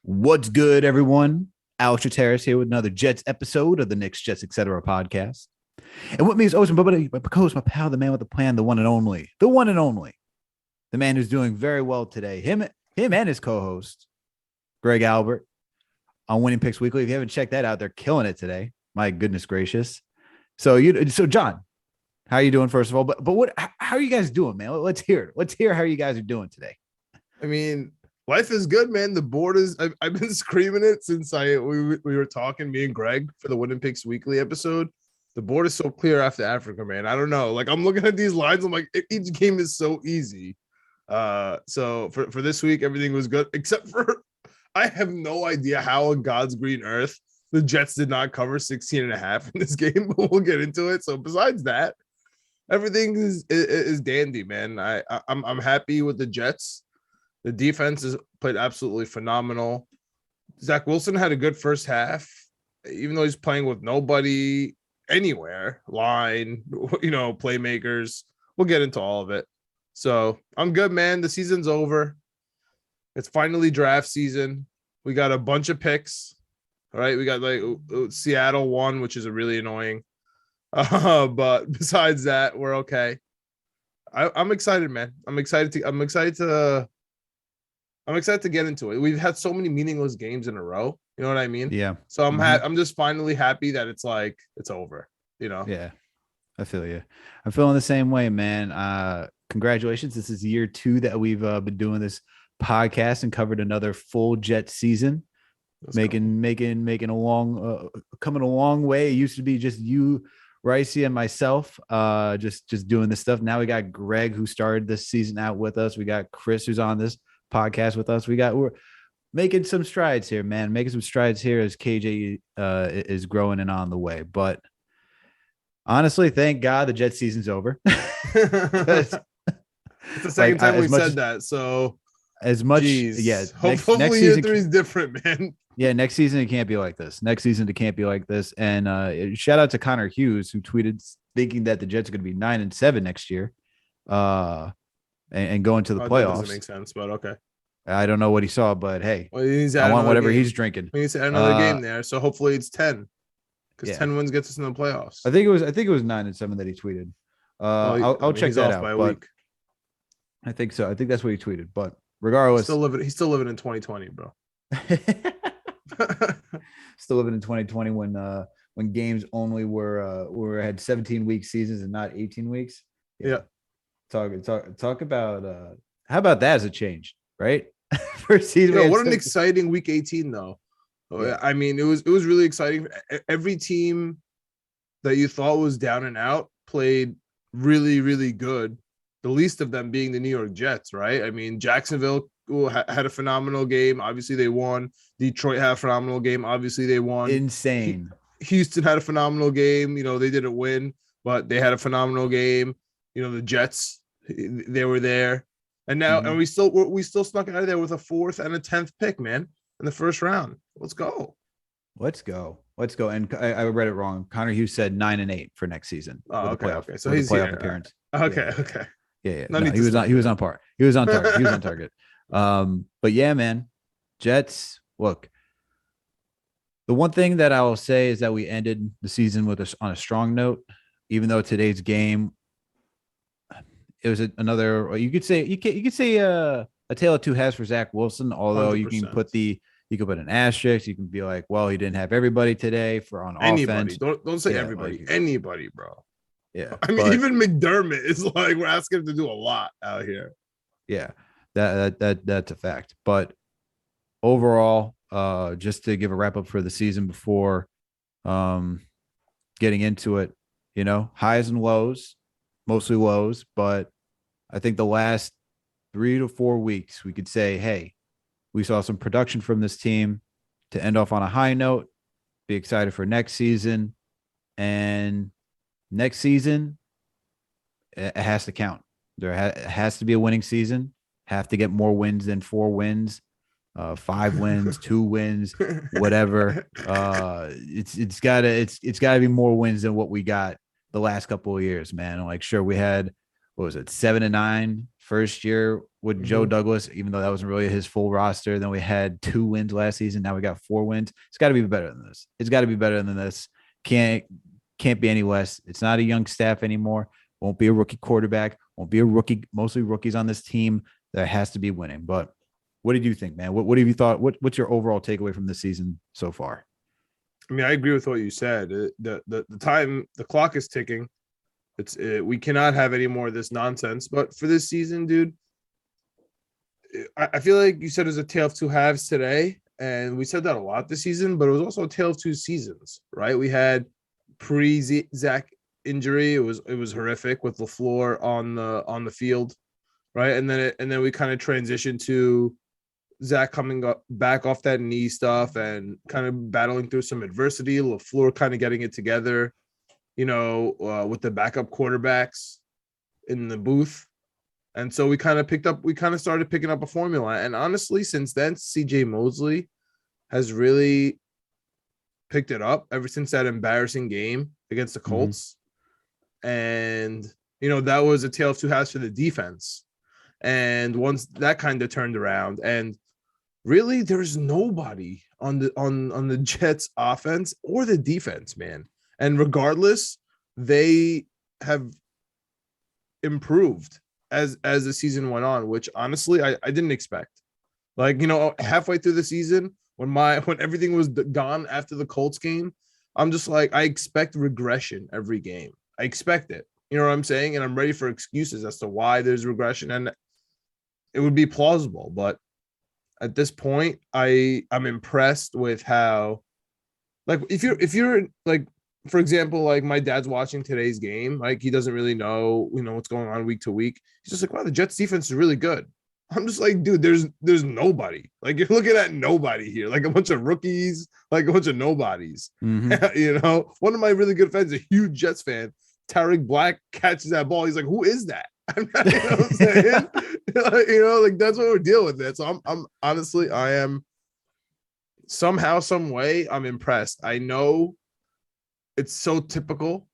What's good, everyone? Alex Trataros here with another Jets episode of the Knicks, Jets, etc. podcast. And with me is always my co-host, my pal, the man with the plan, the one and only, the man who's doing very well today. Him and his co-host, Greg Albert, on Winning Picks Weekly. If you haven't checked that out, they're killing it today. My goodness gracious. So John, how are you doing, first of all? But how are you guys doing, man? Let's hear it. Let's hear how you guys are doing today. I mean, life is good, man. The board is. I've been screaming it since we were talking, me and Greg, for the Winning Picks Weekly episode. The board is so clear after Africa, man. I don't know. Like, I'm looking at these lines. I'm like, each game is so easy. So for this week, everything was good, except for I have no idea how on God's green earth the Jets did not cover 16.5 in this game, but we'll get into it. So besides that, everything is dandy, man. I'm happy with the Jets. The defense has played absolutely phenomenal. Zach Wilson had a good first half, even though he's playing with nobody anywhere, line, playmakers. We'll get into all of it. So I'm good, man. The season's over. It's finally draft season. We got a bunch of picks. All right. We got Seattle won, which is really annoying. But besides that, we're okay. I'm excited, man. I'm excited to get into it. We've had so many meaningless games in a row. You know what I mean? Yeah. So I'm just finally happy that it's over. Yeah. I feel you. I'm feeling the same way, man. Congratulations. This is year 2 that we've been doing this podcast and covered another full Jet season. Coming a long way. It used to be just you, Raisi, and myself, just doing this stuff. Now we got Greg, who started this season out with us. We got Chris, who's on this podcast with us. We're making some strides here, man. Making some strides here as KJ is growing and on the way. But honestly, thank God the Jet season's over. It's the second time we've said that. So as much, yeah. Hopefully next year 3 is different, man. Yeah, next season it can't be like this. And shout out to Connor Hughes, who tweeted thinking that the Jets are going to be 9-7 next year, and going to the playoffs. That doesn't make sense, but okay. I don't know what he saw, but hey, I want whatever he's drinking. We need to add another game there, so hopefully it's 10, because 10 wins gets us in the playoffs. I think it was 9-7 that he tweeted. I'll check that out. By a week. I think so. I think that's what he tweeted. But regardless, he's still living in 2020, bro. Still living in 2020 when games only had 17-week seasons and not 18 weeks. Yeah. Talk about how about that as a change, right? First season. Yeah, what an exciting week 18 though. Yeah. I mean, it was really exciting. Every team that you thought was down and out played really, really good. The least of them being the New York Jets, right? I mean, Jacksonville had a phenomenal game. Obviously, they won. Detroit had a phenomenal game. Obviously, they won. Insane. Houston had a phenomenal game. They didn't win, but they had a phenomenal game. The Jets, they were there. And now, and we still snuck out of there with a 4th and a 10th pick, man, in the first round. Let's go. And I read it wrong. Connor Hughes said 9-8 for next season. Oh, okay. So he's playoff appearance. Okay. Yeah. No, he was on par. He was on target. He was on target. But yeah, man, Jets. Look, the one thing that I will say is that we ended the season on a strong note. Even though today's game, it was another. You could say a tale of two halves for Zach Wilson. Although 100%. You could put an asterisk. You can be like, well, he didn't have everybody today on anybody. offense. Don't say everybody. Anybody, bro. Yeah, I mean, even McDermott is like, we're asking him to do a lot out here. Yeah, that's a fact. But overall, just to give a wrap up for the season before getting into it, highs and lows, mostly lows. But I think the last 3 to 4 weeks, we could say, hey, we saw some production from this team to end off on a high note. Be excited for next season. And next season, it has to count. There has to be a winning season. Have to get more wins than 4 wins, 5 wins, 2 wins, whatever. It's gotta be more wins than what we got the last couple of years, man. Like, sure, we had what was it, 7-9 first year with Joe Douglas, even though that wasn't really his full roster. Then we had 2 wins last season. Now we got 4 wins. It's got to be better than this. It's got to be better than this. Can't be any less. It's not a young staff anymore. Won't be a rookie quarterback. Won't be a rookie. Mostly rookies on this team. That has to be winning. But what did you think, man? What have you thought? What's your overall takeaway from this season so far? I mean, I agree with what you said. The time, the clock is ticking. We cannot have any more of this nonsense. But for this season, dude, I feel like you said it was a tale of two halves today, and we said that a lot this season. But it was also a tale of two seasons, right? We had pre-Zach injury. It was horrific with LaFleur on the field, right? And then we kind of transitioned to Zach coming back off that knee stuff and kind of battling through some adversity. LaFleur kind of getting it together, with the backup quarterbacks in the booth. And so we kind of started picking up a formula. And honestly, since then, CJ Mosley has really picked it up ever since that embarrassing game against the Colts. And, that was a tale of two halves for the defense. And once that kind of turned around, and really there's nobody on the Jets offense or the defense, man. And regardless, they have improved as the season went on, which honestly I didn't expect. Like, halfway through the season, when everything was gone after the Colts game, I'm just like, I expect regression every game. I expect it. You know what I'm saying? And I'm ready for excuses as to why there's regression, and it would be plausible. But at this point, I'm impressed with how, like, if you're like, for example, like my dad's watching today's game, like he doesn't really know, what's going on week to week. He's just like, wow, the Jets defense is really good. I'm just like, dude, there's nobody. Like, you're looking at nobody here, like a bunch of rookies, like a bunch of nobodies. One of my really good friends, a huge Jets fan, Tariq Black, catches that ball. He's like, who is that? You know what I'm saying? Like that's what we're dealing with. It. So I'm honestly, I am somehow, some way, I'm impressed. I know it's so typical.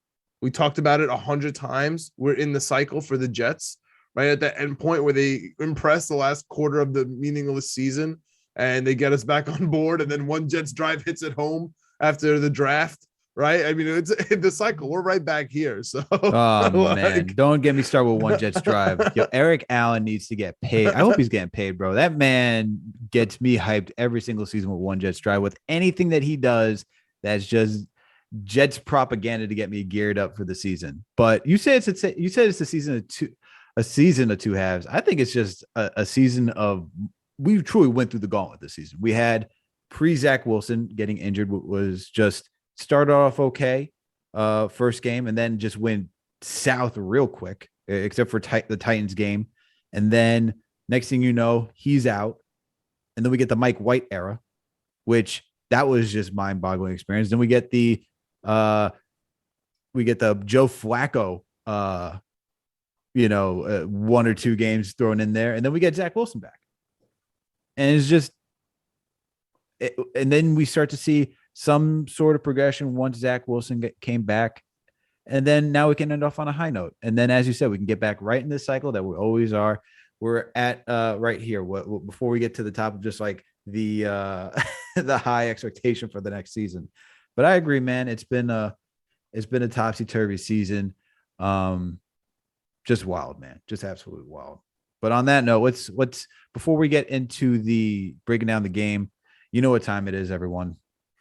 We talked about it 100 times. We're in the cycle for the Jets, right at the end point where they impress the last quarter of the meaningless season and they get us back on board. And then one Jets drive hits at home after the draft. Right. I mean, it's the cycle. We're right back here. So, man, don't get me started with one Jets drive. Yo, Eric Allen needs to get paid. I hope he's getting paid, bro. That man gets me hyped every single season with one Jets drive. With anything that he does, that's just Jets propaganda to get me geared up for the season. But you said it's a season of two halves. I think it's just a season of, we truly went through the gauntlet this season. We had pre-Zach Wilson getting injured, was just started off okay first game and then just went south real quick, except for the Titans game. And then next thing you know, he's out. And then we get the Mike White era, which that was just mind-boggling experience. Then we get the Joe Flacco, 1 or 2 games thrown in there. And then we get Zach Wilson back. And it's just, and then we start to see some sort of progression once Zach Wilson came back. And then now we can end off on a high note. And then, as you said, we can get back right in this cycle that we always are. We're at right here. Before we get to the top of just like the the high expectation for the next season. But I agree, man. It's been a topsy-turvy season. Just wild, man. Just absolutely wild. But on that note, let's before we get into the breaking down the game, you know what time it is, everyone.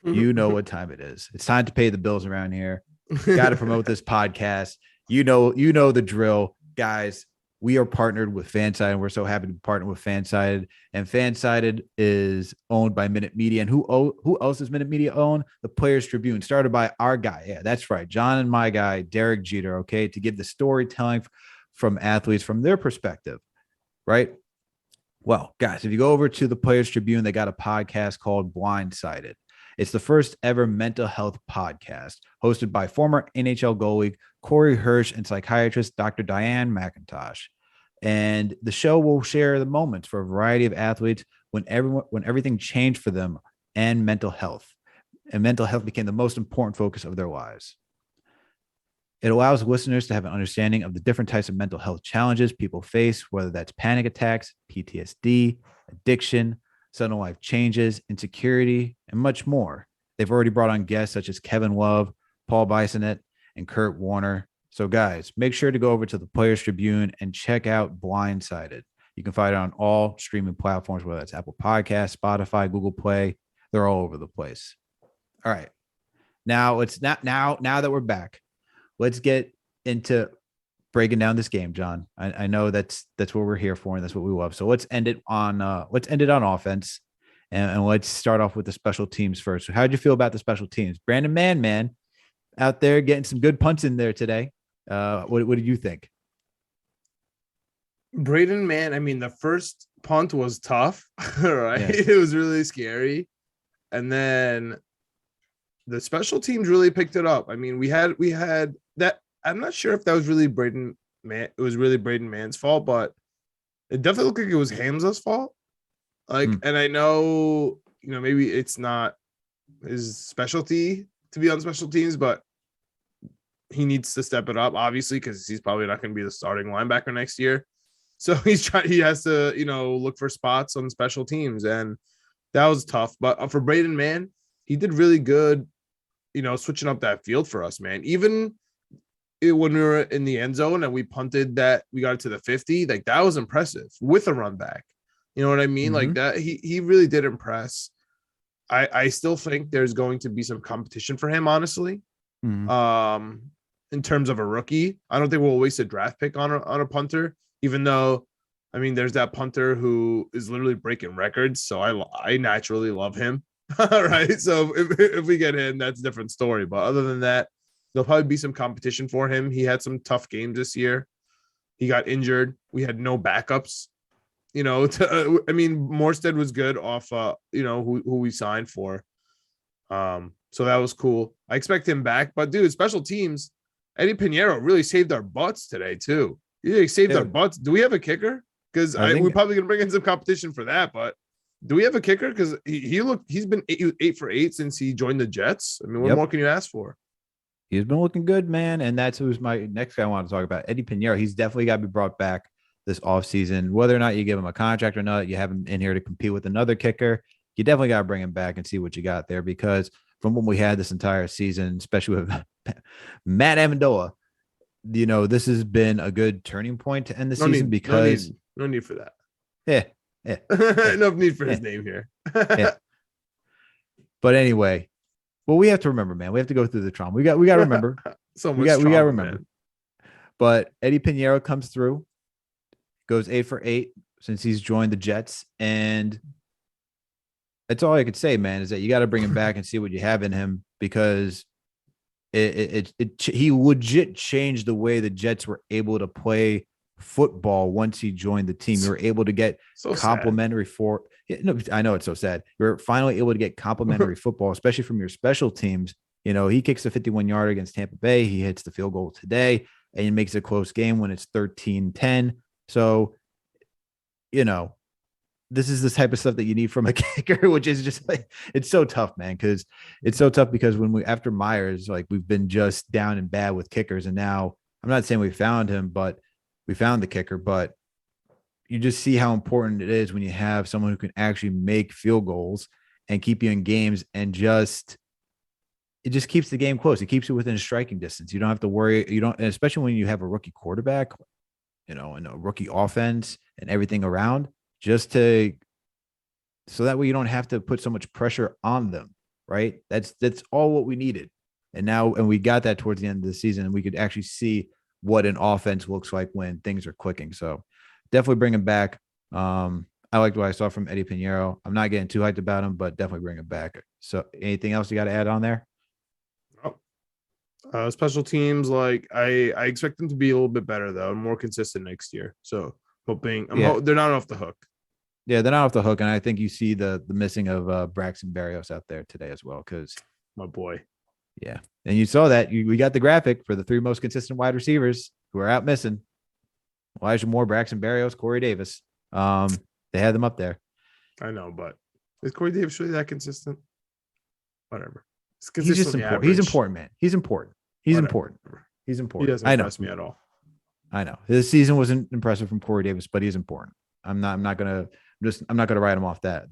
You know what time it is. It's time to pay the bills around here. Got to promote this podcast. You know the drill, guys. We are partnered with Fansided, and we're so happy to partner with Fansided. And Fansided is owned by Minute Media. And who else does Minute Media own? The Players Tribune, started by our guy. Yeah, that's right. John and my guy, Derek Jeter, okay, to give the storytelling from athletes from their perspective, right? Well, guys, if you go over to the Players Tribune, they got a podcast called Blindsided. It's the first ever mental health podcast hosted by former NHL goalie Corey Hirsch and psychiatrist Dr. Diane McIntosh. And the show will share the moments for a variety of athletes when everything changed for them and mental health. And mental health became the most important focus of their lives. It allows listeners to have an understanding of the different types of mental health challenges people face, whether that's panic attacks, PTSD, addiction, sudden life changes, insecurity, and much more. They've already brought on guests such as Kevin Love, Paul Bisonet, and Kurt Warner. So, guys, make sure to go over to the Players Tribune and check out Blindsided. You can find it on all streaming platforms, whether it's Apple Podcasts, Spotify, Google Play. They're all over the place. All right. Now it's not now that we're back. Let's get into breaking down this game, John. I know that's what we're here for, and that's what we love. So let's end it on offense, and let's start off with the special teams first. So how'd you feel about the special teams? Brandon Man out there getting some good punts in there today. What did you think? Braden, man, I mean, the first punt was tough, right? Yeah. It was really scary. And then the special teams really picked it up. I mean, we had that. I'm not sure if that was really Braden Man. It was really Braden Mann's fault, but it definitely looked like it was Hamza's fault. Like, and I know, maybe it's not his specialty to be on special teams, but he needs to step it up, obviously, because he's probably not going to be the starting linebacker next year. So he has to, look for spots on special teams, and that was tough. But for Braden Mann, he did really good, switching up that field for us, man. Even when we were in the end zone and we punted that, we got it to the 50, like that was impressive with a run back. You know what I mean? Mm-hmm. Like that, he really did impress. I still think there's going to be some competition for him, honestly. Mm-hmm. In terms of a rookie, I don't think we'll waste a draft pick on a punter, even though, I mean, there's that punter who is literally breaking records. So I naturally love him. Right. So if we get him, that's a different story. But other than that, there'll probably be some competition for him. He had some tough games this year. He got injured. We had no backups. Morstead was good off, who we signed for. So that was cool. I expect him back. But, dude, special teams, Eddie Pinheiro really saved our butts today, too. He saved our butts. Do we have a kicker? Because we're probably going to bring in some competition for that. But do we have a kicker? Because he's been 8 for 8 since he joined the Jets. I mean, what more can you ask for? He's been looking good, man. And that's who's my next guy I want to talk about. Eddie Pinheiro. He's definitely got to be brought back this offseason. Whether or not you give him a contract or not, you have him in here to compete with another kicker. You definitely got to bring him back and see what you got there, because from what we had this entire season, especially with Matt Amendola, this has been a good turning point to end the season because no need for that. Yeah. No need for his name here. Yeah. But anyway, well, we have to remember, man. We have to go through the trauma. We got to remember. We got to remember. Man. But Eddie Pinheiro comes through, goes 8 for 8 since he's joined the Jets, and that's all I could say, man, is that you got to bring him back and see what you have in him, because he legit changed the way the Jets were able to play football once he joined the team. You were able to get complimentary for. No, I know it's so sad. You're finally able to get complimentary football, especially from your special teams. He kicks a 51-yarder against Tampa Bay. He hits the field goal today, and he makes a close game when it's 13-10. So, this is the type of stuff that you need from a kicker, which is just like, it's so tough, man. Because it's so tough because after Myers, like, we've been just down and bad with kickers. And now I'm not saying we found him, but we found the kicker. But you just see how important it is when you have someone who can actually make field goals and keep you in games, and it just keeps the game close. It keeps it within striking distance. You don't have to worry. And especially when you have a rookie quarterback, and a rookie offense and everything around, so that way you don't have to put so much pressure on them, right? That's all what we needed. And we got that towards the end of the season, and we could actually see what an offense looks like when things are clicking. So definitely bring him back. I liked what I saw from Eddie Pinheiro. I'm not getting too hyped about him, but definitely bring him back. So anything else you got to add on there? Special teams, like I expect them to be a little bit better, though, and more consistent next year. So they're not off the hook. Yeah, they're not off the hook, and I think you see the missing of Braxton Berrios out there today as well, because my boy. Yeah, and you saw that we got the graphic for the 3 most consistent wide receivers who are out missing: Elijah Moore, Braxton Berrios, Corey Davis. They had them up there. I know, but is Corey Davis really that consistent? Whatever. He's just important. He's important, man. He's important. He's important. He's He important. doesn't I know. impress me at all. I know. This season wasn't impressive from Corey Davis, but he's important. I'm not gonna write him off that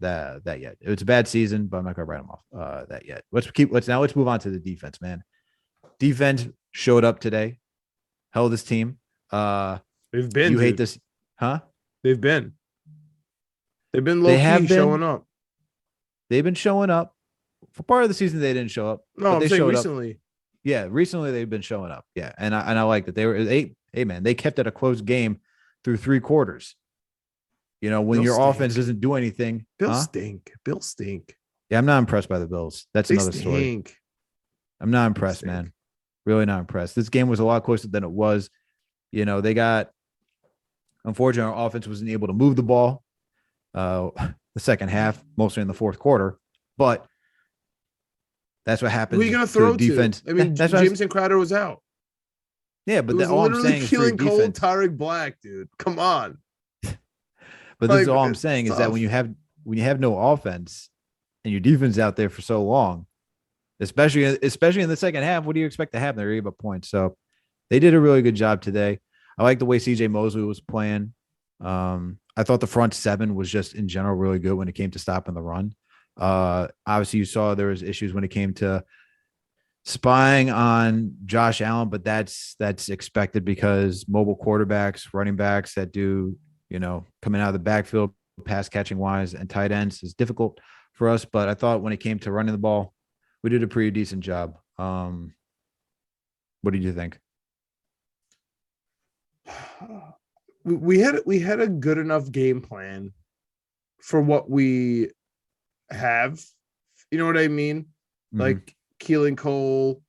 yet. It's a bad season, but I'm not gonna write him off that yet. Let's move on to the defense, man. Defense showed up today, held this team. They've been, You hate dude. this, huh? They've been low They key have been. showing up. They've been showing up. For part of the season, they didn't show up, No, but I'm they saying showed up. recently. Yeah, recently they've been showing up. Yeah, and I like that hey man, they kept it a close game through 3 quarters. You know, when Bill your stink. offense doesn't do anything, Bill stink. Bill stink. Yeah, I'm not impressed by the Bills. That's They another story. stink. I'm not impressed, man. Really not impressed. This game was a lot closer than it was. You know, unfortunately, our offense wasn't able to move the ball the second half, mostly in the fourth quarter. But that's what happens. Who are you going to throw defense. to? I mean, Jameson Crowder was out. Yeah, but it was all I'm literally saying is for your Keelan Cole, defense. Tariq Black, dude. Come on. But this is all I'm saying is that when you have no offense and your defense out there for so long, especially in the second half, what do you expect to happen? They're able points. So they did a really good job today. I like the way CJ Mosley was playing. I thought the front seven was just in general really good when it came to stopping the run. Obviously, you saw there was issues when it came to spying on Josh Allen, but that's expected because mobile quarterbacks, running backs that do, coming out of the backfield, pass catching wise, and tight ends is difficult for us. But I thought when it came to running the ball, we did a pretty decent job. What did you think? We had a good enough game plan for what we have. You know what I mean? Mm-hmm. Like Keelan Cole,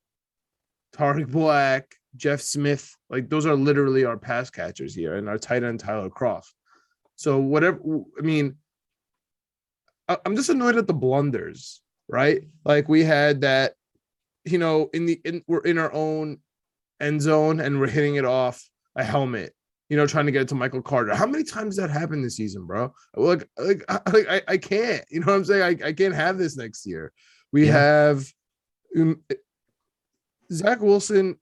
Tariq Black, Jeff Smith, like those are literally our pass catchers here, and our tight end Tyler Kroft. So whatever, I mean, I'm just annoyed at the blunders, right? Like we had that, we're in our own end zone and we're hitting it off a helmet, trying to get it to Michael Carter. How many times that happened this season, bro? Like I can't, you know what I'm saying? I can't have this next year. We have Zach Wilson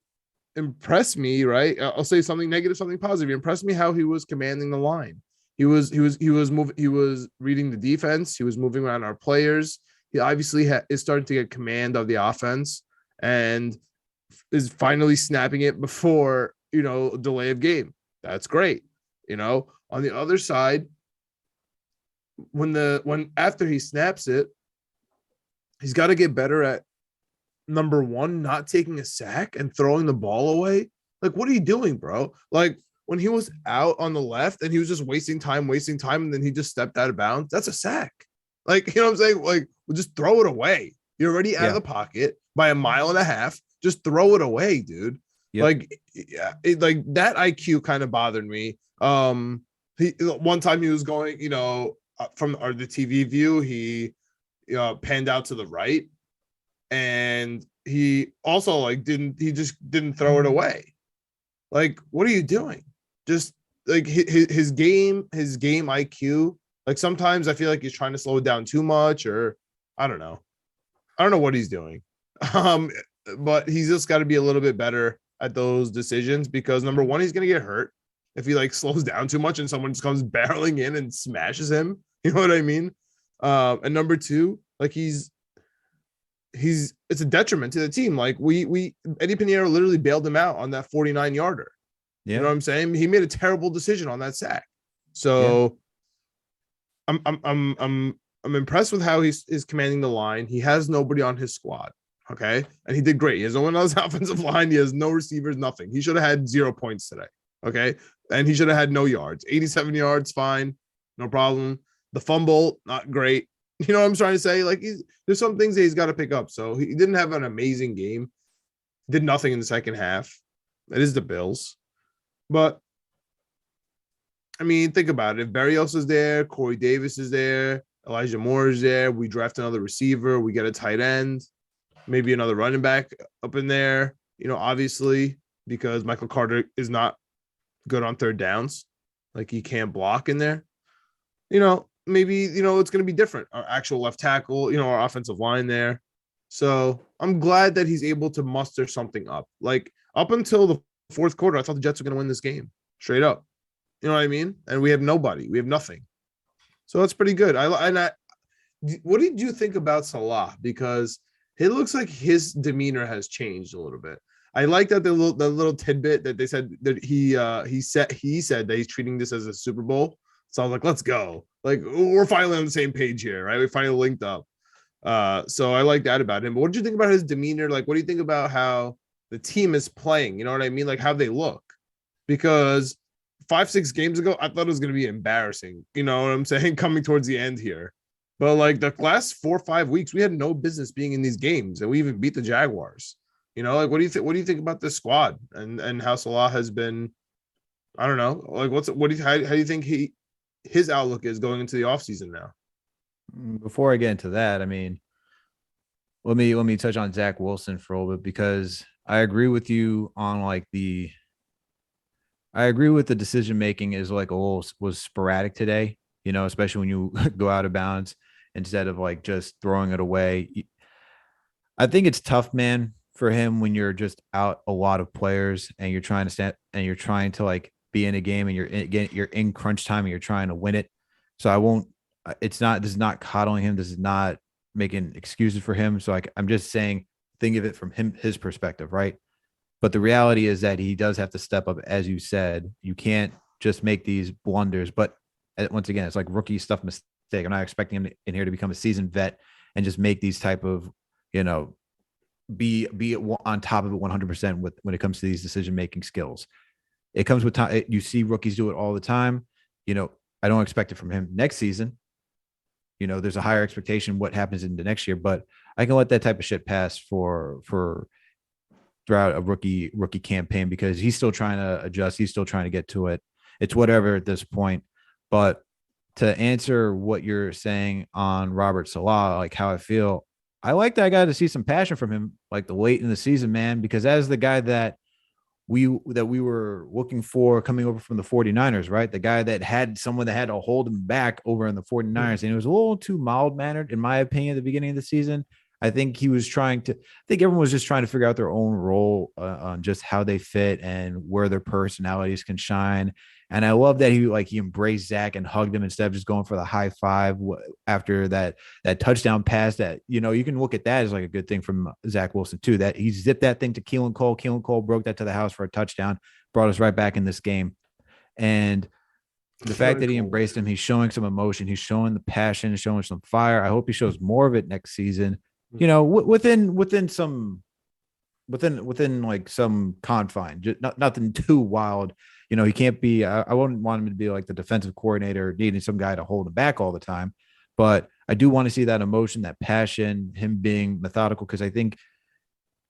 impressed me, right? I'll say something negative, something positive. He impressed me how he was commanding the line. He was moving. He was reading the defense. He was moving around our players. He obviously is starting to get command of the offense and is finally snapping it before delay of game. That's great. On the other side, when after he snaps it, he's got to get better at number one, not taking a sack and throwing the ball away. Like, what are you doing, bro? Like when he was out on the left and he was just wasting time, and then he just stepped out of bounds. That's a sack. Like, you know what I'm saying? Like, we'll just throw it away. You're already out of the pocket by a mile and a half. Just throw it away, dude. Yep. Like, like that IQ kind of bothered me. One time he was going, from the TV view, he panned out to the right, and he also just didn't throw it away. Like, what are you doing? Just like his game IQ. Like sometimes I feel like he's trying to slow it down too much, or I don't know what he's doing. But he's just got to be a little bit better at those decisions, because number one, he's going to get hurt if he slows down too much and someone just comes barreling in and smashes him. You know what I mean? And number two, it's a detriment to the team. Like Eddie Pinheiro literally bailed him out on that 49-yarder. Yeah. You know what I'm saying? He made a terrible decision on that sack. So yeah. I'm impressed with how he's commanding the line. He has nobody on his squad. Okay. And he did great. He has no one on his offensive line. He has no receivers, nothing. He should have had 0 points today. Okay. And he should have had no yards. 87 yards, fine. No problem. The fumble, not great. You know what I'm trying to say? Like, there's some things that he's got to pick up. So he didn't have an amazing game. Did nothing in the second half. That is the Bills. But, I mean, think about it. If Berrios is there, Corey Davis is there, Elijah Moore is there, we draft another receiver, we get a tight end, maybe another running back up in there, obviously, because Michael Carter is not good on third downs. Like, he can't block in there. Maybe, it's going to be different. Our actual left tackle, our offensive line there. So I'm glad that he's able to muster something up. Like, Up until the fourth quarter, I thought the Jets were going to win this game straight up. You know what I mean? And we have nobody. We have nothing. So that's pretty good. What did you think about Saleh? Because it looks like his demeanor has changed a little bit. I like that the little tidbit that they said that he said that he's treating this as a Super Bowl. So I was like, let's go. Like we're finally on the same page here, right? We finally linked up. So I like that about him. But what did you think about his demeanor? Like, what do you think about how the team is playing? You know what I mean? Like how they look. Because 5-6 games ago, I thought it was going to be embarrassing. You know what I'm saying? Coming towards the end here. But like the last 4 or 5 weeks, we had no business being in these games, and we even beat the Jaguars. You know, like what do you think? What do you think about this squad and how Saleh has been? I don't know. Like, how do you think his outlook is going into the offseason now? Before I get into that, I mean, let me touch on Zach Wilson for a little bit because I agree with you on I agree with the decision making is like a little was sporadic today, you know, especially when you go out of bounds instead of like just throwing it away. I think it's tough, man, for him when you're just out a lot of players and you're trying to stand and you're trying to like be in a game and you're in crunch time and you're trying to win it. So I won't. This is not coddling him. This is not making excuses for him. So I'm just saying, think of it from his perspective, right? But the reality is that he does have to step up, as you said. You can't just make these blunders. But once again, it's like rookie stuff mistake. I'm not expecting him in here to become a seasoned vet and just make these type of, you know, be on top of it 100% with when it comes to these decision making skills. It comes with time. You see rookies do it all the time. You know, I don't expect it from him next season. You know, there's a higher expectation what happens in the next year, but I can let that type of shit pass for throughout a rookie campaign because he's still trying to adjust. He's still trying to get to it. It's whatever at this point. But to answer what you're saying on Robert Saleh, like how I feel, I like that I got to see some passion from him, like the late in the season, man, because as the guy that we were looking for coming over from the 49ers, right? The guy that had someone that had to hold him back over in the 49ers. And it was a little too mild mannered, in my opinion, at the beginning of the season. I think I think everyone was just trying to figure out their own role on just how they fit and where their personalities can shine. And I love that he embraced Zach and hugged him instead of just going for the high five after that touchdown pass. That, you know, you can look at that as like a good thing from Zach Wilson too, that he zipped that thing to Keelan Cole. Keelan Cole broke that to the house for a touchdown, brought us right back in this game. And the fact that he embraced him, he's showing some emotion, he's showing the passion, showing some fire. I hope he shows more of it next season. You know, within like some confine, just nothing too wild. You know, he can't be. I wouldn't want him to be like the defensive coordinator, needing some guy to hold him back all the time. But I do want to see that emotion, that passion, him being methodical, because I think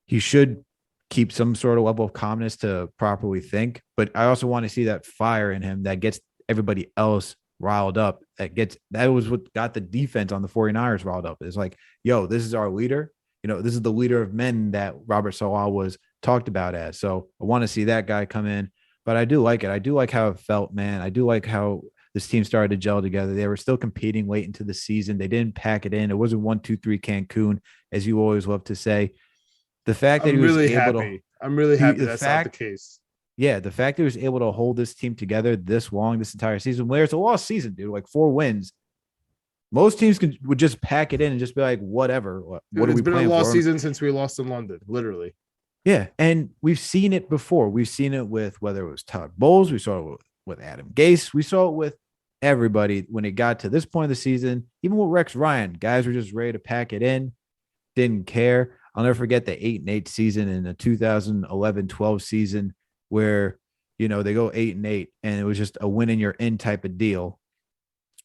he should keep some sort of level of calmness to properly think. But I also want to see that fire in him that gets everybody else riled up. That was what got the defense on the 49ers riled up. It's like, yo, this is our leader. You know, this is the leader of men that Robert Saleh was talked about as. So I want to see that guy come in. But I do like it. I do like how it felt, man. I do like how this team started to gel together. They were still competing late into the season. They didn't pack it in. It wasn't 1-2-3 Cancun, as you always love to say. The fact that he was able to, I'm really happy that's not the case. yeah, the fact that he was able to hold this team together this long, this entire season, where it's a lost season, dude, like 4 wins. Most teams would just pack it in and just be like, whatever. What are we playing for? It's been a lost season since we lost in London, literally. Yeah, and we've seen it before. We've seen it with whether it was Todd Bowles, we saw it with Adam Gase, we saw it with everybody when it got to this point of the season. Even with Rex Ryan, guys were just ready to pack it in, didn't care. I'll never forget the 8-8 season in the 2011-12 season where, you know, they go 8-8 and it was just a win and you're in type of deal.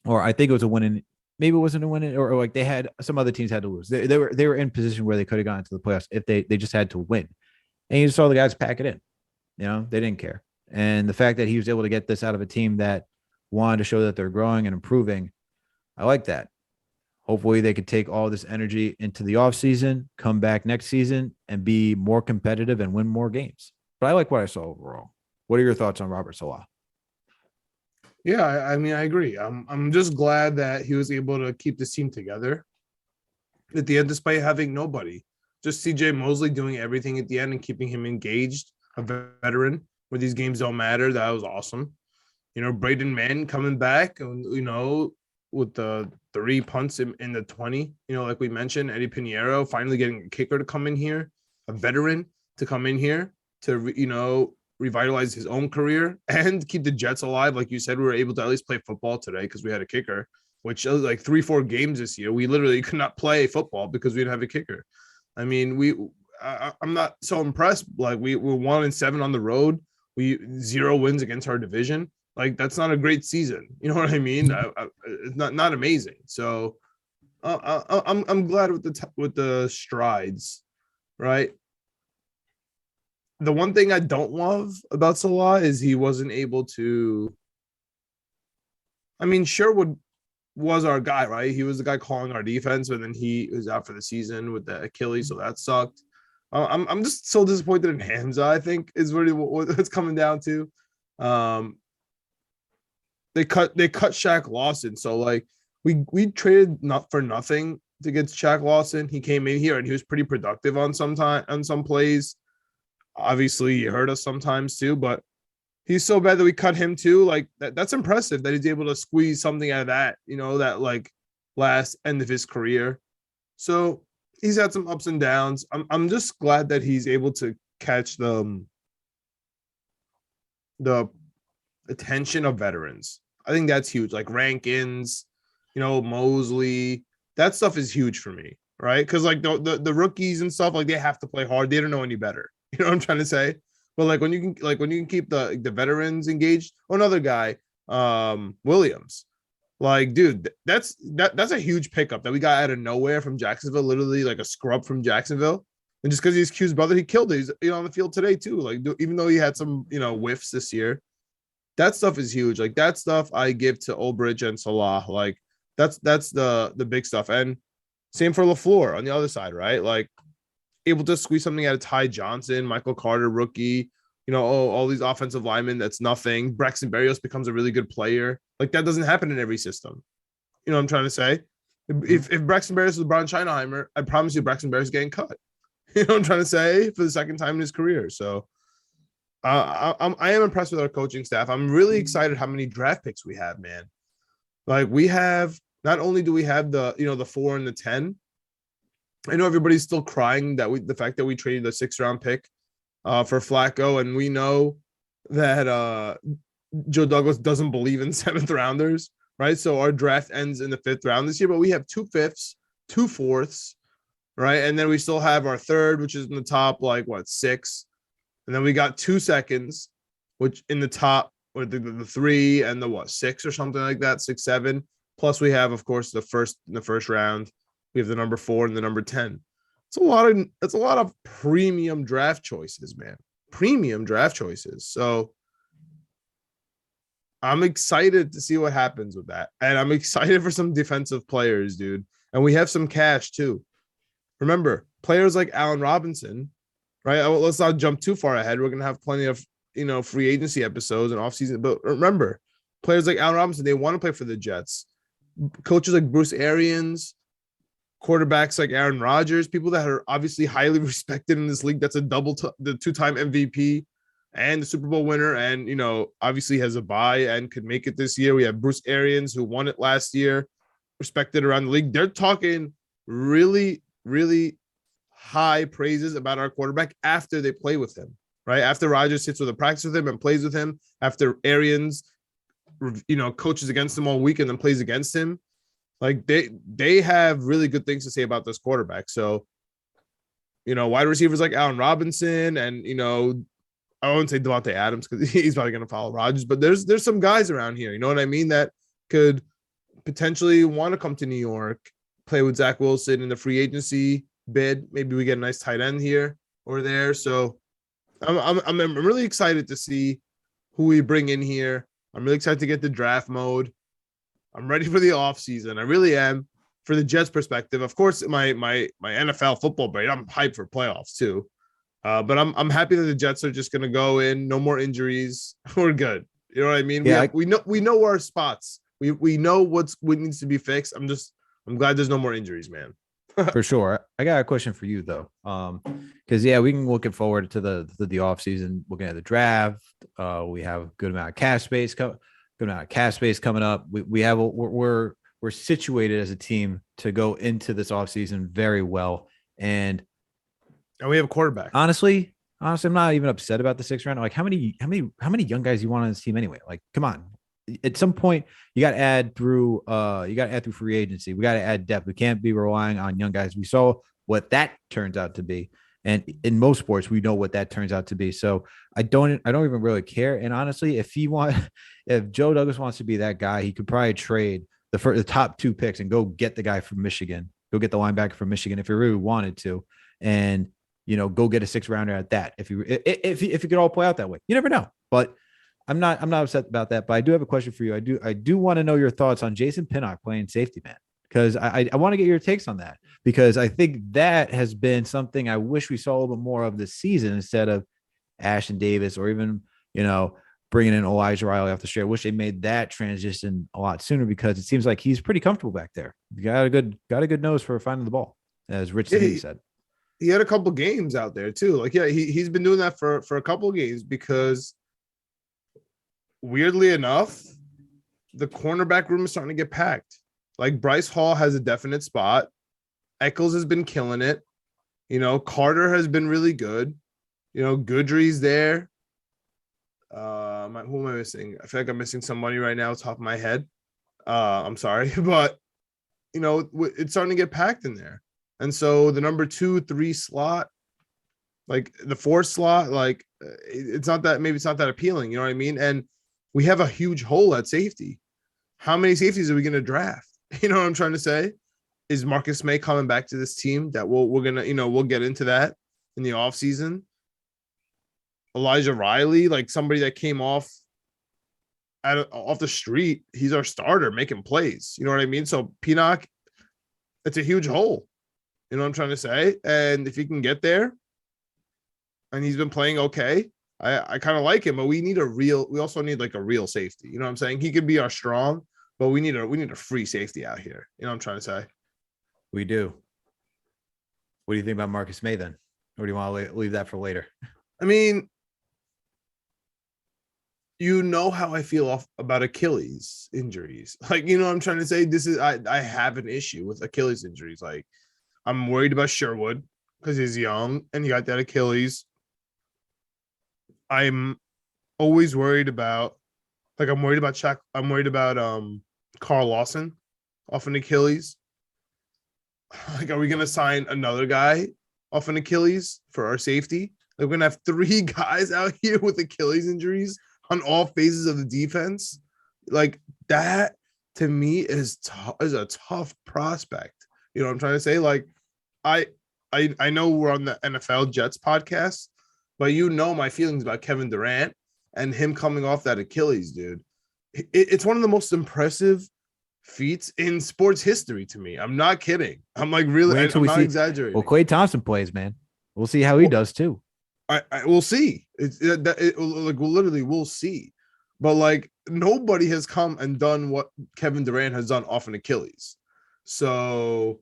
Or I think it was a win in, maybe it wasn't a win in, or like they had some other teams had to lose. They were in position where they could have gotten to the playoffs if they just had to win. And you saw the guys pack it in. You know, they didn't care. And the fact that he was able to get this out of a team that wanted to show that they're growing and improving, I like that. Hopefully they could take all this energy into the offseason, come back next season, and be more competitive and win more games. But I like what I saw overall. What are your thoughts on Robert Saleh? Yeah, I mean, I agree. I'm just glad that he was able to keep this team together at the end, despite having nobody. Just CJ Mosley doing everything at the end and keeping him engaged. a veteran where these games don't matter. That was awesome. Braden Mann coming back, and with the 3 punts in the 20. Like we mentioned, Eddie Pinheiro finally getting a kicker to come in here, a veteran to come in here to revitalize his own career and keep the Jets alive. Like you said, we were able to at least play football today because we had a kicker, which was like 3-4 games this year. We literally could not play football because we didn't have a kicker. I mean, I'm not so impressed. Like we're 1-7 on the road. We 0 wins against our division. Like that's not a great season. You know what I mean? It's not amazing. So I'm glad with the strides, right? The one thing I don't love about Saleh is he wasn't able to. I mean, Sherwood was our guy, right? He was the guy calling our defense, but then he was out for the season with the Achilles, so that sucked. I'm just so disappointed in Hamza. I think is really what it's coming down to. They cut Shaq Lawson, so like we traded not for nothing to get Shaq Lawson. He came in here and he was pretty productive on some plays. Obviously, he hurt us sometimes too, but he's so bad that we cut him too. Like that's impressive that he's able to squeeze something out of that, that like last end of his career. So he's had some ups and downs. I'm just glad that he's able to catch the attention of veterans. I think that's huge. Like Rankins, Mosley, that stuff is huge for me, right? Because like the rookies and stuff, like they have to play hard. They don't know any better. You know what I'm trying to say? But like when you can keep the veterans engaged. Oh, another guy, Williams. Like, dude, that's a huge pickup that we got out of nowhere from Jacksonville, literally like a scrub from Jacksonville. And just because he's Q's brother, he killed it. He's on the field today too. Like, even though he had some whiffs this year, that stuff is huge. Like that stuff I give to Ulbrich and Saleh. Like that's the big stuff. And same for LaFleur on the other side, right? Like able to squeeze something out of Ty Johnson, Michael Carter, rookie. All these offensive linemen, that's nothing. Braxton Berrios becomes a really good player. Like that doesn't happen in every system. You know what I'm trying to say? If Braxton Berrios was Brian Scheinheimer, I promise you Braxton Berrios is getting cut. You know what I'm trying to say? For the second time in his career. So I am impressed with our coaching staff. I'm really excited how many draft picks we have, man. Like we have, not only do we have the 4 and the 10. I know everybody's still crying that the fact that we traded the 6th round pick for Flacco, and we know that Joe Douglas doesn't believe in 7th rounders, right? So our draft ends in the 5th round this year, but we have 2 5ths, 2 4ths, right? And then we still have our 3rd, which is in the top, 6. And then we got 2 seconds, which in the top, or the 3 and the 6 or something like that, 6, 7. Plus we have, of course, in the first round, we have the number 4 and the number 10. It's a lot of premium draft choices, man. Premium draft choices. So I'm excited to see what happens with that. And I'm excited for some defensive players, dude. And we have some cash too. Remember, players like Allen Robinson, right? Let's not jump too far ahead. We're going to have plenty of, free agency episodes and offseason. But remember, players like Allen Robinson, they want to play for the Jets. Coaches like Bruce Arians, quarterbacks like Aaron Rodgers, people that are obviously highly respected in this league. That's the 2-time MVP and the Super Bowl winner, and obviously has a bye and could make it this year. We have Bruce Arians, who won it last year, respected around the league. They're talking really, really high praises about our quarterback after they play with him, right? After Rodgers sits with a practice with him and plays with him, after Arians, coaches against him all week and then plays against him. Like they have really good things to say about this quarterback. So, wide receivers like Allen Robinson and, I won't say Devontae Adams because he's probably going to follow Rodgers, but there's some guys around here, you know what I mean, that could potentially want to come to New York, play with Zach Wilson in the free agency bid. Maybe we get a nice tight end here or there. So I'm really excited to see who we bring in here. I'm really excited to get the draft mode. I'm ready for the offseason. I really am. For the Jets perspective, of course, my NFL football brain, I'm hyped for playoffs too. But I'm happy that the Jets are just going to go in. No more injuries. We're good. You know what I mean? Yeah, we know our spots. We know what needs to be fixed. I'm glad there's no more injuries, man. For sure. I got a question for you though. Because yeah, we can looking forward to the off season, looking at the draft. We have a good amount of cash space coming up. We have we're situated as a team to go into this off season very well. And And we have a quarterback. honestly, I'm not even upset about the 6th round. Like how many young guys you want on this team anyway? Like, come on. At some point, you got to add through free agency. We got to add depth. We can't be relying on young guys. We saw what that turns out to be, and in most sports, we know what that turns out to be. So I don't even really care. And honestly, if Joe Douglas wants to be that guy, he could probably trade the top 2 picks and go get the guy from Michigan, go get the linebacker from Michigan if he really wanted to, and go get a 6th rounder at that. If it could all play out that way, you never know. But I'm not upset about that. But I do have a question for you. I do want to know your thoughts on Jason Pinnock playing safety, man, because I want to get your takes on that, because I think that has been something I wish we saw a little bit more of this season instead of Ashton Davis or even bringing in Elijah Riley off the street. I wish they made that transition a lot sooner, because it seems like he's pretty comfortable back there. Got a good nose for finding the ball, as Rich said. He had a couple games out there too. Like, yeah, he's been doing that for a couple of games, because weirdly enough, the cornerback room is starting to get packed. Like, Bryce Hall has a definite spot. Eccles has been killing it. Carter has been really good. Goodry's there. Who am I missing? I feel like I'm missing somebody right now, top of my head. I'm sorry, but it's starting to get packed in there. And so the number 2, 3 slot, like the 4 slot, like it's not that appealing. You know what I mean? And we have a huge hole at safety. How many safeties are we going to draft? You know what I'm trying to say? Is Marcus May coming back to this team? That we're going to, we'll get into that in the offseason. Elijah Riley, like somebody that came off the street. He's our starter making plays. You know what I mean? So Pinnock, it's a huge hole. You know what I'm trying to say? And if he can get there, and he's been playing okay, I kind of like him, but we also need like a real safety. You know what I'm saying? He could be our strong, but we need a free safety out here. You know what I'm trying to say? We do. What do you think about Marcus May then? Or do you want to leave that for later? I mean, how I feel about Achilles injuries. Like, you know what I'm trying to say? I have an issue with Achilles injuries. Like, I'm worried about Sherwood because he's young and he got that Achilles. I'm always worried about, I'm worried about Chuck. I'm worried about Carl Lawson off an Achilles. Like, are we gonna sign another guy off an Achilles for our safety? Like, we're gonna have 3 guys out here with Achilles injuries on all phases of the defense. Like, that to me is a tough prospect. You know what I'm trying to say? Like, I know we're on the NFL Jets podcast, but my feelings about Kevin Durant and him coming off that Achilles, dude. It's one of the most impressive feats in sports history to me. I'm not kidding. I'm like, really, I'm not exaggerating. Well, Klay Thompson plays, man. We'll see how he does too. We'll see. We'll see. But like, nobody has come and done what Kevin Durant has done off an Achilles. So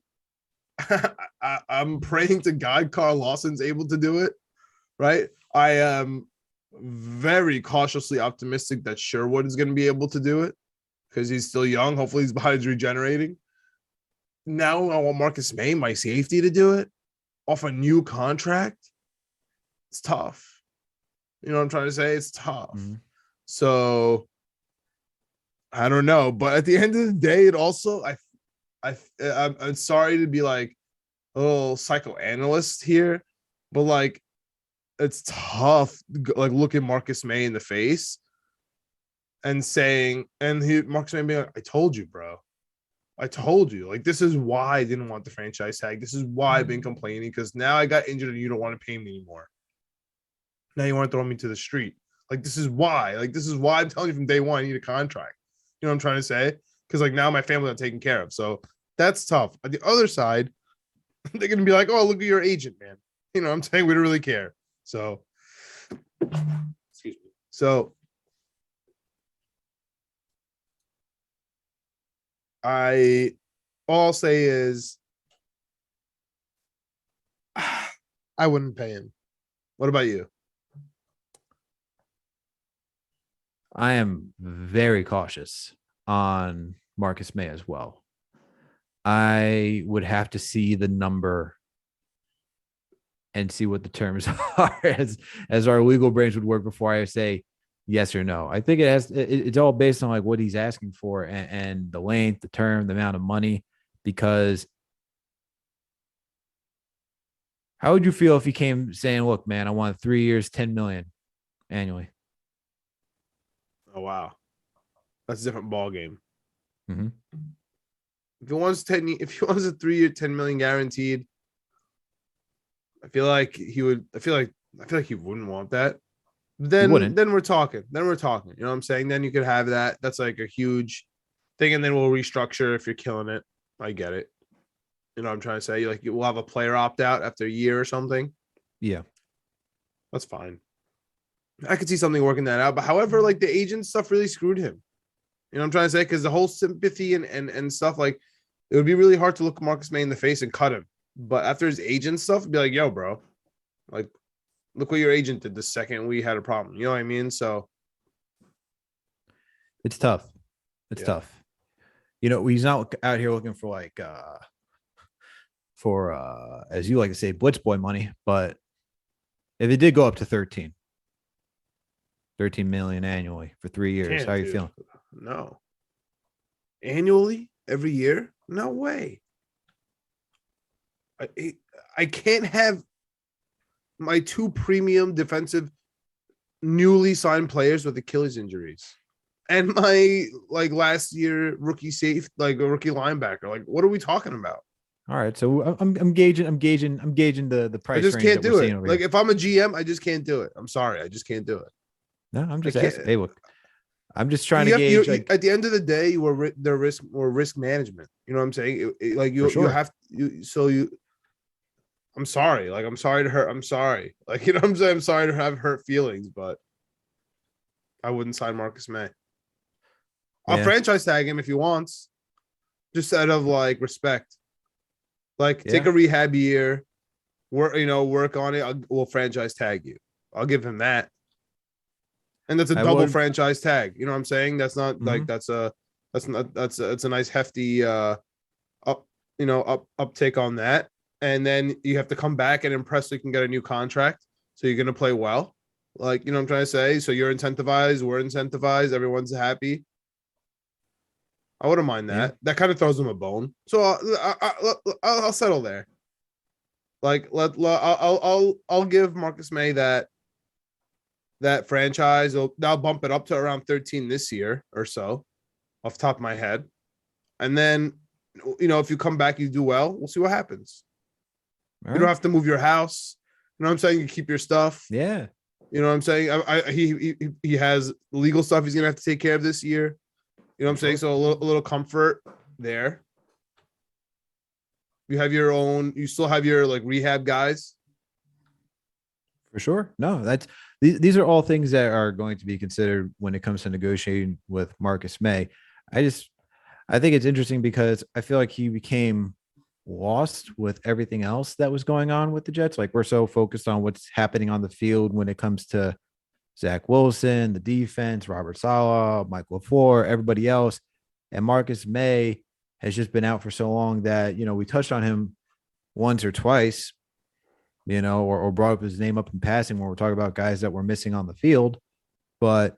I'm praying to God Carl Lawson's able to do it, right? I am very cautiously optimistic that Sherwood is going to be able to do it because he's still young. Hopefully his body's regenerating. Now I want Marcus May, my safety, to do it off a new contract. It's tough. You know what I'm trying to say? It's tough. Mm-hmm. So I don't know. But at the end of the day, it also, I'm sorry to be like a little psychoanalyst here, but like, it's tough, like looking Marcus May in the face and saying, Marcus May being like, I told you, bro. I told you. Like, this is why I didn't want the franchise tag. This is why I've been complaining, because now I got injured and you don't want to pay me anymore. Now you want to throw me to the street. Like, this is why. Like, this is why I'm telling you from day one, I need a contract. You know what I'm trying to say? Because like, now my family's not taken care of. So that's tough. On the other side, they're going to be like, oh, look at your agent, man. You know what I'm saying? We don't really care. So, excuse me. So, all I'll say is I wouldn't pay him. What about you? I am very cautious on Marcus May as well. I would have to see the number and see what the terms are as our legal brains would work before I say yes or no. I think it's all based on like what he's asking for and the length, the term, the amount of money. Because how would you feel if he came saying, "Look, man, I want 3 years, 10 million annually"? Oh wow, that's a different ball game. Mm-hmm. If he wants a 3-year, 10 million guaranteed, I feel like he would. I feel like he wouldn't want that. He wouldn't. Then we're talking. Then we're talking. You know what I'm saying? Then you could have that. That's like a huge thing, and then we'll restructure if you're killing it. I get it. You know what I'm trying to say? Like we'll have a player opt out after a year or something. Yeah. That's fine. I could see something working that out. But however, like the agent stuff really screwed him. You know what I'm trying to say? Because the whole sympathy and stuff, like it would be really hard to look Marcus May in the face and cut him. But after his agent stuff, it'd be like, yo, bro, like look what your agent did the second we had a problem. You know what I mean? So it's tough. It's tough. You know, he's not out here looking for like as you like to say, blitz boy money, but if it did go up to 13 million annually for 3 years, how are you feeling? No. Annually, every year? No way. I can't have my 2 premium defensive newly signed players with Achilles injuries and my like last year rookie like a rookie linebacker. Like, what are we talking about? All right, so I'm gauging the price. I just range can't that do we're it. seeing over Like, here. if I'm a GM, I just can't do it. I'm sorry, I just can't do it. No, I'm just asking. Hey, look, I'm just trying to You gauge. Like, at the end of the day, their risk management. You know what I'm saying? Like you have you. I'm sorry. Like I'm sorry to hurt. I'm sorry. Like you know what I'm saying. I'm sorry to have hurt feelings, but I wouldn't sign Marcus May. I'll franchise tag him if he wants, just out of like respect. Like take a rehab year, work on it. We'll franchise tag you. I'll give him that. And that's a double franchise tag. You know what I'm saying? That's not like that's a nice hefty uptake on that. And then you have to come back and impress so you can get a new contract. So you're gonna play well. Like, you know what I'm trying to say? So you're incentivized, we're incentivized, everyone's happy. I wouldn't mind that. Yeah. That kind of throws them a bone. So I'll settle there. Like I'll give Marcus May that franchise. I'll bump it up to around 13 this year or so, off the top of my head. And then, if you come back, you do well. We'll see what happens. You don't have to move your house. You know what I'm saying? You keep your stuff. Yeah. You know what I'm saying? He has legal stuff he's gonna have to take care of this year. You know what I'm saying? So a little comfort there. You still have your like rehab guys. For sure. No, these are all things that are going to be considered when it comes to negotiating with Marcus May. I think it's interesting because I feel like he became lost with everything else that was going on with the Jets. Like we're so focused on what's happening on the field when it comes to Zach Wilson, the defense, Robert Saleh, Mike LaFleur, everybody else. And Marcus May has just been out for so long that, we touched on him once or twice, or brought up his name up in passing when we're talking about guys that were missing on the field. But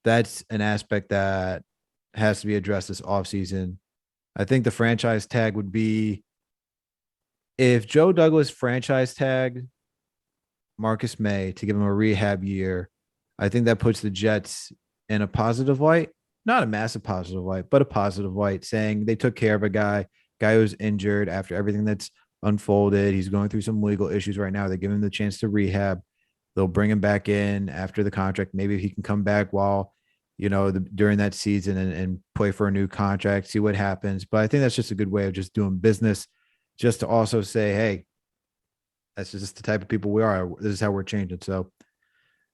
that's an aspect that has to be addressed this offseason. I think the franchise tag would be if Joe Douglas franchise tagged Marcus May to give him a rehab year. I think that puts the Jets in a positive light, not a massive positive light, but a positive light, saying they took care of a guy who's injured after everything that's unfolded. He's going through some legal issues right now. They give him the chance to rehab. They'll bring him back in after the contract. Maybe he can come back while, during that season and play for a new contract, see what happens. But I think that's just a good way of just doing business, just to also say, hey, that's just the type of people we are. This is how we're changing. So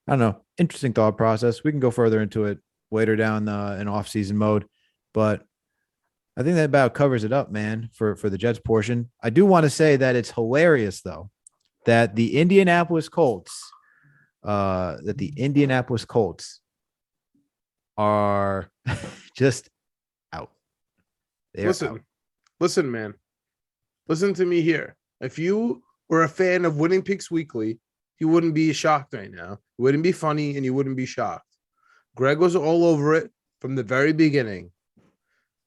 I don't know. Interesting thought process. We can go further into it later down in off-season mode, but I think that about covers it up, man, for the Jets portion. I do want to say that it's hilarious, though, that the Indianapolis Colts are just out. They're out. Listen, man. Listen to me here. If you were a fan of Winning Picks Weekly, you wouldn't be shocked right now. It wouldn't be funny, and you wouldn't be shocked. Greg was all over it from the very beginning.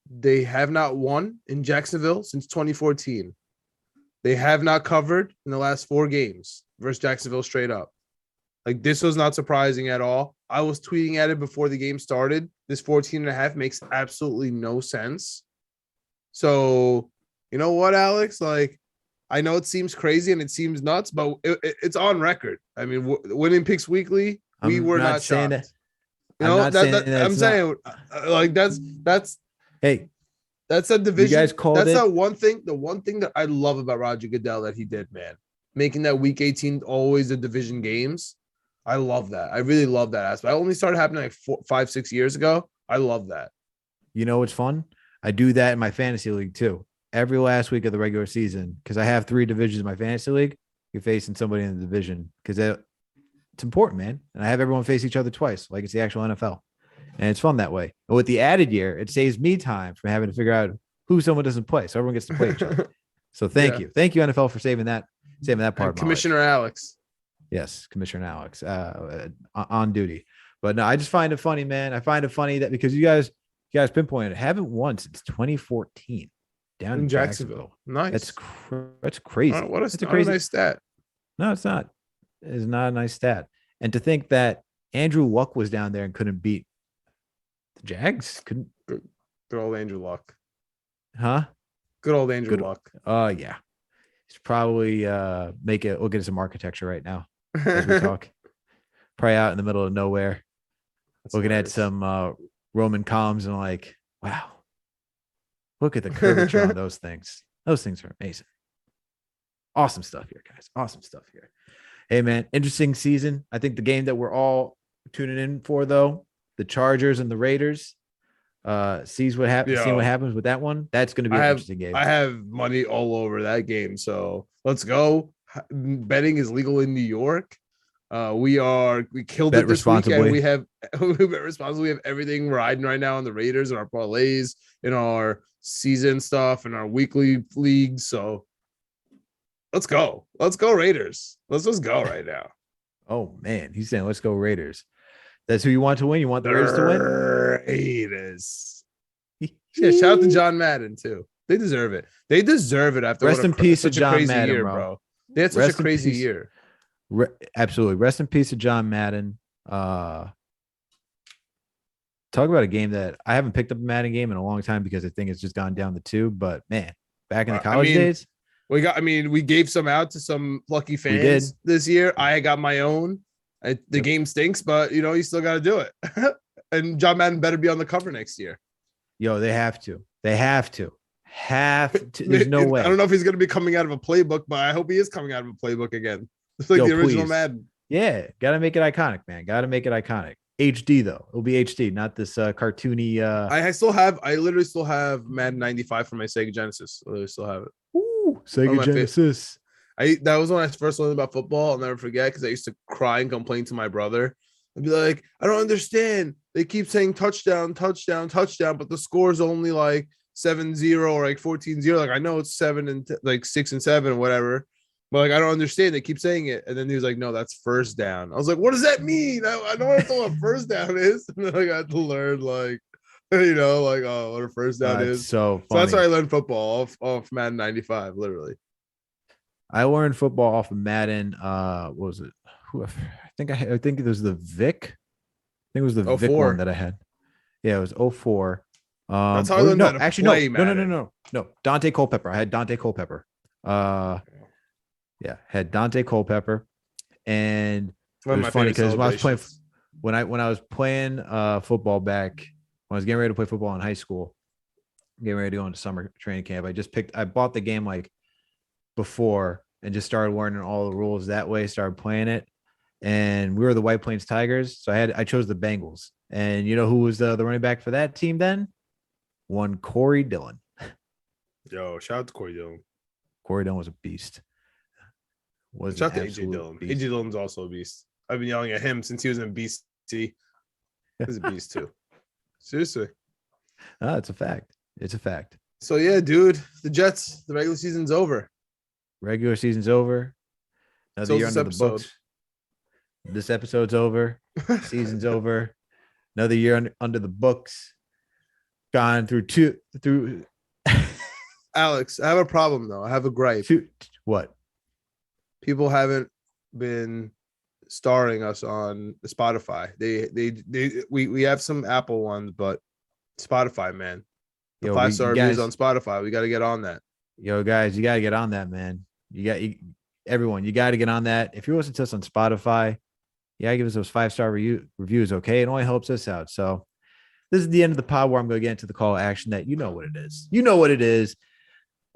They have not won in Jacksonville since 2014. They have not covered in the last 4 games versus Jacksonville straight up. Like, this was not surprising at all. I was tweeting at it before the game started. This 14.5 makes absolutely no sense. So, you know what, Alex? Like, I know it seems crazy and it seems nuts, but it's on record. I mean, Winning Picks Weekly, we were not saying shocked. that. I'm saying like that's hey, that's a division. You guys called that's it. that one thing. The one thing that I love about Roger Goodell that he did, man, making that Week 18 always the division games. I love that. I really love that aspect. I only started happening like 5, 6 years ago. I love that. You know what's fun? I do that in my fantasy league too. Every last week of the regular season, because I have 3 divisions in my fantasy league. You're facing somebody in the division because it's important, man. And I have everyone face each other twice, like it's the actual NFL. And it's fun that way. And with the added year, it saves me time from having to figure out who someone doesn't play. So everyone gets to play each other. So thank you. Thank you, NFL, for saving that part of Commissioner Alex. Yes, Commissioner Alex on duty. But no, I just find it funny, man. I find it funny that because you guys pinpointed haven't won since 2014 down in Jacksonville. Nice. That's crazy. It's a crazy nice stat. No, it's not. It's not a nice stat. And to think that Andrew Luck was down there and couldn't beat the Jags, couldn't. Good old Andrew Luck. Huh? Good old Andrew Luck. Yeah. He's probably look at some architecture right now as we talk. Probably out in the middle of nowhere, looking at some Roman columns and like, wow, look at the curvature on those things. Those things are amazing. Awesome stuff here, guys. Awesome stuff here. Hey, man, interesting season. I think the game that we're all tuning in for, though, the Chargers and the Raiders. Seeing what happens with that one. That's going to be an interesting game. I have money all over that game, so let's go. Betting is legal in New York. We killed bet it this responsibly. weekend. We bet responsibly. We have everything riding right now on the Raiders and our parlays and our season stuff and our weekly leagues. So let's go. Let's go Raiders. Let's just go right now. Oh man, he's saying let's go Raiders. That's who you want to win. You want the Raiders to win? Raiders. Yeah, shout out to John Madden too. They deserve it. They deserve it after rest in peace to John Madden, year, bro. They had such a crazy year. Absolutely. Rest in peace to John Madden. Talk about a game that I haven't picked up a Madden game in a long time because I think it's just gone down the tube. But man, back in the college days, we gave some out to some lucky fans this year. I got my own. The game stinks, but you still got to do it. And John Madden better be on the cover next year. Yo, they have to. Have to. There's no way. I don't know if he's going to be coming out of a playbook, but I hope he is coming out of a playbook again. It's like the original Madden. Yeah, got to make it iconic, man. Got to make it iconic. HD though, it'll be HD, not this cartoony. I literally still have Madden 95 for my Sega Genesis. I literally still have it. Ooh, Sega Genesis. That was when I first learned about football. I'll never forget because I used to cry and complain to my brother. I'd be like, I don't understand. They keep saying touchdown, touchdown, touchdown, but the score's only like 7-0 or like 14-0. Like I know it's 6 and 7 or whatever. But like I don't understand. They keep saying it, and then he was like, "No, that's first down." I was like, "What does that mean?" I know what a first down is, and then I got to learn what a first down is. So that's why I learned football off Madden 95, literally. I learned football off of Madden. What was it? I think it was the Vic. I think it was the Vic one that I had. Yeah, it was 04. That's how I learned how to play Madden. No. Dante Culpepper. I had Dante Culpepper. Yeah, had Dante Culpepper, and it was funny because when I was playing football back when I was getting ready to play football in high school, getting ready to go into summer training camp, I bought the game like before and just started learning all the rules that way. Started playing it, and we were the White Plains Tigers, so I chose the Bengals. And you know who was the running back for that team then? One Corey Dillon. Yo, shout out to Corey Dillon. Corey Dillon was a beast. Was Shout an out to AJ absolute Dillon. beast. AJ Dillon's also a beast. I've been yelling at him since he was in BC. He's a beast too. Seriously. It's a fact. It's a fact. So yeah, dude, the Jets, the regular season's over. Regular season's over. Another So's year this under the books. This episode's over. Season's over. Another year under the books. Gone through Alex, I have a problem though. I have a gripe. What? People haven't been starring us on Spotify. We have some Apple ones, but Spotify, man. The 5-star reviews on Spotify. We got to get on that. Yo, guys, you got to get on that, man. Everyone, you got to get on that. If you're listening to us on Spotify, give us those 5-star reviews, okay? It only helps us out. So this is the end of the pod where I'm going to get into the call to action that you know what it is. You know what it is.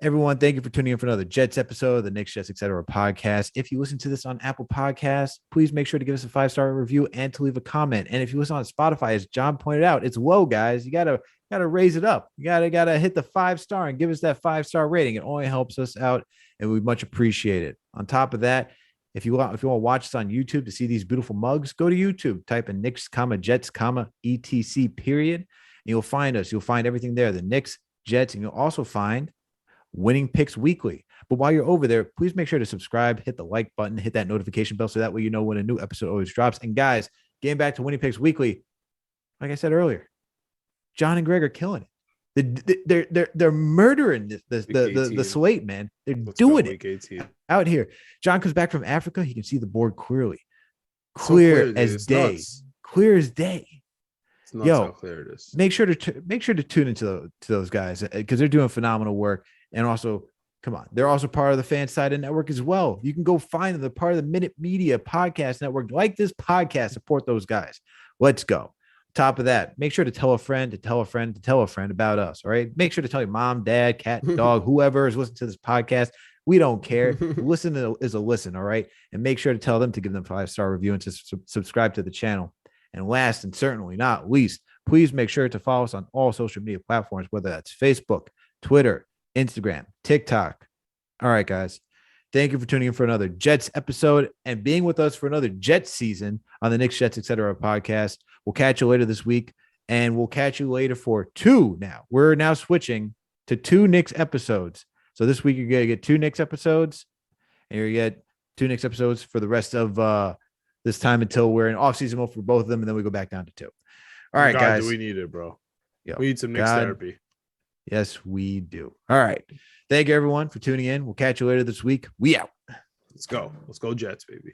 Everyone, thank you for tuning in for another Jets episode, the Knicks, Jets, etc. podcast. If you listen to this on Apple Podcasts, please make sure to give us a 5-star review and to leave a comment. And if you listen on Spotify, as John pointed out, it's low, guys. You gotta raise it up. You gotta hit the 5-star and give us that 5-star rating. It only helps us out, and we much appreciate it. On top of that, if you want to watch us on YouTube to see these beautiful mugs, go to YouTube, type in Knicks, Jets, etc. period, and you'll find us. You'll find everything there: the Knicks, Jets, and you'll also find Winning Picks Weekly. But while you're over there, please make sure to subscribe, hit the like button, hit that notification bell so that way you know when a new episode always drops. And guys, getting back to Winning Picks Weekly, like I said earlier, John and Greg are killing it. They're murdering the slate, man. Let's doing it out here. John comes back from Africa. He can see the board clearly, clear as day, clear as day. It's not how clear it is. Make sure to tune into those guys because they're doing phenomenal work. And also, come on, they're also part of the Fan Sided Network as well. You can go find them. They're part of the Minute Media Podcast Network. Like this podcast, support those guys. Let's go. Top of that, make sure to tell a friend, to tell a friend, to tell a friend about us. All right. Make sure to tell your mom, dad, cat, dog, whoever is listening to this podcast. We don't care. Listen is a listen. All right. And make sure to tell them to give them a 5-star review and to subscribe to the channel. And last and certainly not least, please make sure to follow us on all social media platforms, whether that's Facebook, Twitter, Instagram, TikTok. All right, guys. Thank you for tuning in for another Jets episode and being with us for another Jets season on the Knicks, Jets, etc. podcast. We'll catch you later this week, and we'll catch you later for 2 now. We're now switching to 2 Knicks episodes. So this week, you're going to get 2 Knicks episodes, and you're going to get 2 Knicks episodes for the rest of this time until we're in off-season mode for both of them, and then we go back down to 2. All right, guys. Do we need it, bro? We need some Knicks therapy. Yes, we do. All right. Thank you, everyone, for tuning in. We'll catch you later this week. We out. Let's go. Let's go, Jets, baby.